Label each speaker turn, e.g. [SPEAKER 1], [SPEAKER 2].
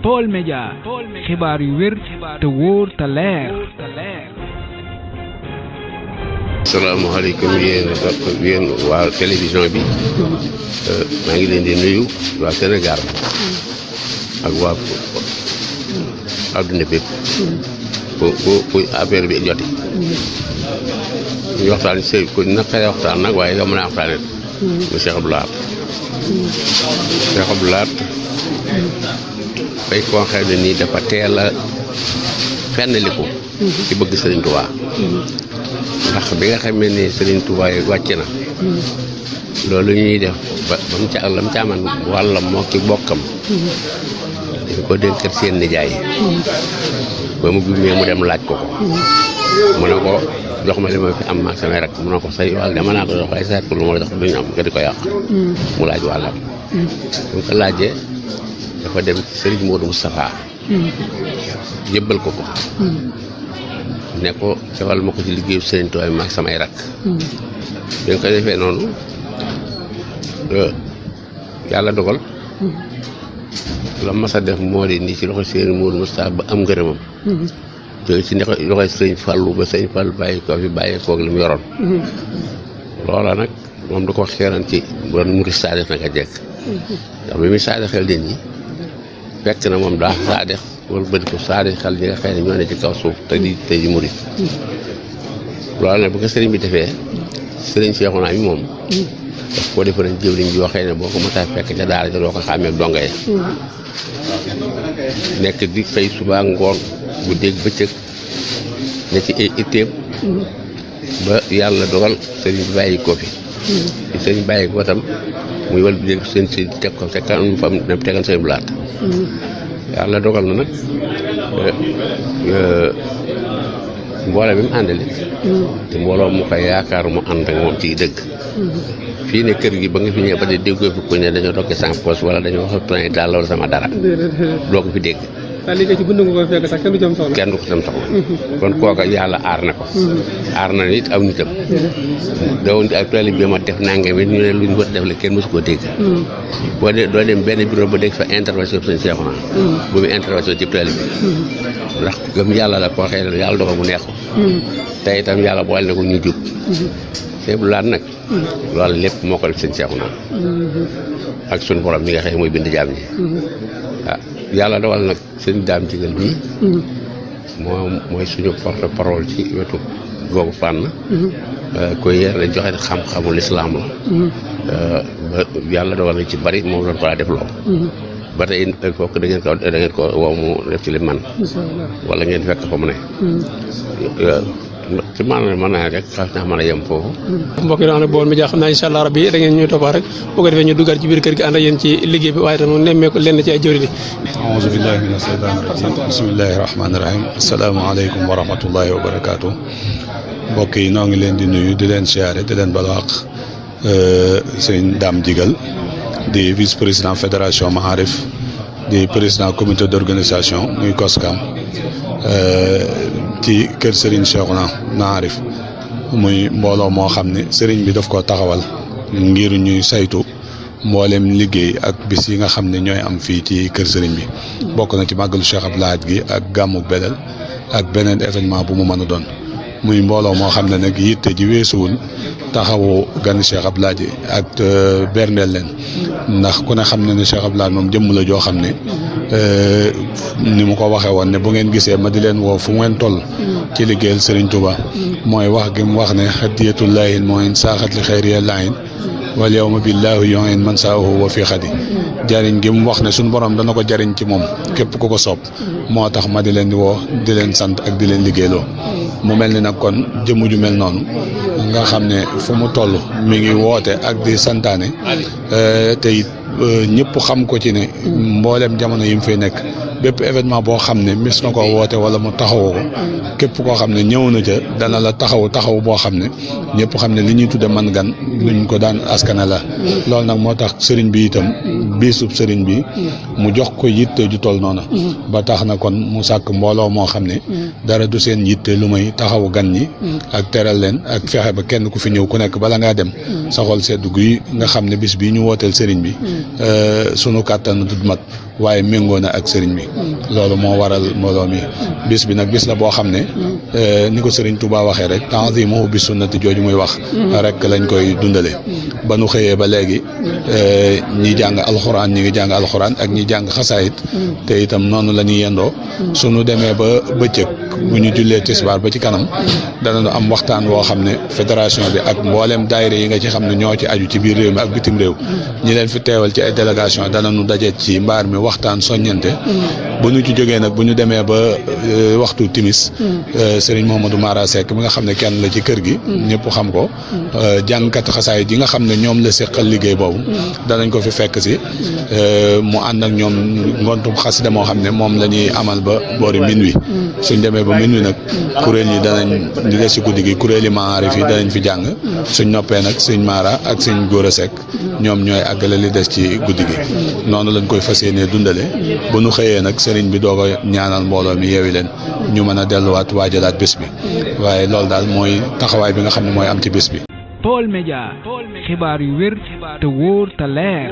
[SPEAKER 1] Baol Médias xibaar yu wér te wóor te leer.
[SPEAKER 2] asalaamaaleykum yéen waa télévision bi maa ngi leen di nuyu waa Sénégal ak waa adduna bépp ku affaire bi joti ñu waxtaan sëy ku naqaree waxtaan nag waaye yow mën a waxtaanee mu Cheikh Abdou Lahad fay koo xam ne nii dafa teel a fennaliku ci bëgg Sëriñ Tuubaa ndax bi nga xamee ni Sëriñ Tuubaa yi wàcc na loolu ñuy def ba mu ca lam caaman wàllam moo ki bokkam dañ ko dénkal seen nijaay ba mu gumee mu dem laaj ko mu ne ko jox ma li ma fi am maag samay rek mu ne ko say wàll dama naa ko jox waaye sayet ko lu ma la jox duñu am nga di ko yàq mu laaj wàllam bu ko laajee dafa dem ci Sëriñ Modou Moustapha jébbal ko ne ko defal ma ko ci liggéeyu Sëriñ Tuubaa bi maag samay rak bi nga ko defee noonu yàlla dogal la mas a def moo di nii ci loxo Sëriñ Modou Moustapha ba am ngërëmam jóge ci loxoy Sëriñ Fallu ba Sëriñ Fallu bàyyi ko fi bàyyi koog li mu yoroon loola nag moom da ko xeeran ci doon murid saadix nag a jekk ndax bi muy saadixel nit ñi fekk na moom daa saadix wala bëri ko saadixel ñi nga xëy ne ñoo ne ci kaw suuf te di murid loolu nag bu ko sëriñ bi defee sëriñ Seexuna mi moom daf koo defaran jëwriñ bi waxee ne boo ko mataa fekk ca daara ja doo ko xàmmee donga ya nekk di xëy suba ngoon bu dégg bëccëg ne ci itteem ba yàlla dogal sëriñ bi bàyyi ko fi sëriñ bàyyi ko tam muy wal bi dégg seen si teg ko te kanam fam dem tegal Sëriñ Abdou Lahad yàlla dogal na nag mbooloo bi mu àndali te mbooloo mu koy yaakaar mu ànd ak moom ciy dëgg fii ne kër gi ba nga fi ñëwee ba de déggoo fi ku ne dañoo dokkee sans poche wala dañoo wax tone daal loolu sama dara doo ko fi dégg
[SPEAKER 3] waaw léegi ci bunt nga koy fekk sax kenn du jëm soxla.
[SPEAKER 2] kenn du ko jëm soxla kon kooka yàlla aar na ko. aar na nit aw nitam. doo ak tool bi ma def nangam it ñu ne luñ ko def la kenn mësu koo dégg. boo dee doo dem benn bureau ba dégg fa intervention Sëñ Seexuna. bu muy intervention ci tool bi. ndax gëm yàlla la koo xëy na yàlla dogal mu neex ko. te itam yàlla boole na ko ñu jub. Sëñ Abdou Lahad nag. loolu lépp moo ko def Sëñ Seexuna. ak sunu borom mi nga xëy mooy bind jaam ñi. waaw yàlla dogal nag sëñ Daam Jigal bii moom mooy suñu porte parole ci wetu googu fànn koy yar ne joxe xam-xamu lislaam la ba yàlla dogal na ci bari moom doon ko daa def loo ba tey fokk da ngeen ko wow mu def ci li man wala ngeen fekk fa mu ne ci maanaam mën naa rek xam naa mën a yem foofu.
[SPEAKER 3] mbokk yi daanaka Baol Médias xam naa incha allah rabbi da ngeen ñuy toppaa rek boo ko defee ñu duggaat ci biir kër gi ànd ak yéen ci liggéey bi waaye tam nemmeeku lenn ci ay jëwriñ.
[SPEAKER 4] aouzu billahi mina shaytaani rajim bismillahi rahmaani rahim asalaamaaleykum wa rahmatullahi wa barakaatu. mbokk yi noo ngi leen di nuyu di leen siyaare di leen balwaq sëñ Dame Jigal di vice président fédération Maarif di président comité d'organisation muy COSCAM ci kër Serigne Cheikhouna Maarif muy mbooloo moo xam ne Serigne bi daf koo taxawal ngir ñuy saytu mboolem liggéey ak bis yi nga xam ne ñooy am fii ci kër Serigne bi bokk na ci màggalu Cheikh Abdou Lahad gi ak gàmmu Belel ak beneen événement bu mu mën a doon muy mbooloo moo xam ne nag yitte ji weesuwul taxawu gan Cheikh Abdou Lahad ak berndeel leen ndax ku ne xam ne ne Cheikh Abdou Lahad moom jëmm la joo xam ne ni mu ko waxee woon ne bu ngeen gisee ma di leen woo fu ngeen toll ci liggéeyal Serigne Touba mooy wax gi mu wax ne hadiyatullahi mooy saaxat li xayri lahin wal yawma billahi yoin man saahu wa fi xadi jariñ gi mu wax ne suñu borom dana ko jariñ ci moom képp ku ko soob moo tax ma di leen di woo di leen sant ak di leen liggéeyloo mu mel ni nag kon jëmm ju mel noonu nga xam ne fu mu toll mi ngi woote ak di santaane te it ñëpp xam ko ci ne mboolem jamono yi mu fay nekk bépp événement boo xam ne mis na ko woote wala mu taxawoo ko képp koo xam ne ñëw na ca dana la taxaw boo xam ne ñëpp xam ne li ñuy tudde man gan luñ ko daan askane la loolu nag moo tax sëriñ bi itam biisub sëriñ bi mu jox ko yitte ju toll noona ba tax na kon mu sàkk mbooloo moo xam ne dara du seen yitte lu may taxawu gan ñi ak teral leen ak fexe ba kenn ku fi ñëw ku nekk bala ngaa dem sa xol sedd guy nga xam ne bis bii ñu wooteel sëriñ bi sunu kàttan du mat waaye méngoo na ak sëriñ bi loolu moo waral mbooloo mi bis bi nag bis la boo xam ne ni ko sëriñ Touba waxee rek ta'zimuhu bi sunnati jooju muy wax rek lañ koy dundale ba nu xëyee ba léegi ñi jàng alxuraan ñi ngi jàng alxuraan ak ñi jàng xasaayit te itam noonu la ñuy yendoo suñu demee ba bëccëg bu ñu jullee tisbaar ba ci kanam danañu am waxtaan woo xam ne fédération bi ak mboolem daayira yi nga ci xam ne ñoo ci aju ci biir réew mi ak bitim réew ñi leen fi teewal ci ay délégation danañu daje ci mbaar mi waxtaan soññante bu ñu ci jógee nag bu ñu demee ba waxtu timis Serigne Mouhamadou Mara Seck mi nga xam ne kenn la ci kër gi ñëpp xam ko jàngkat xasaayit yi nga xam ne ñoom la seqal liggéey boobu danañ ko fi fekk si mu ànd ak ñoom ngontum xasida moo xam ne moom la ñuy amal ba boori minuit suñ demee ba minuit nag kuréel yi danañ di des ci guddi gi kuréel yi maarif yi danañ fi jàng suñ noppee nag suñ Mara ak suñ Góora Seck ñoom ñooy àggale li des ci guddi gi noonu lañ koy fas yéenee dundale bu nu xëyee nag sëriñ bi doog a ñaanal mbooloo mi yeewi leen ñu mën a delluwaat waajalaat bés bi waaye loolu daal mooy taxawaay bi nga xam ne mooy am ci bés bi.
[SPEAKER 1] Baol Média xibaar yu wér te wóor te leer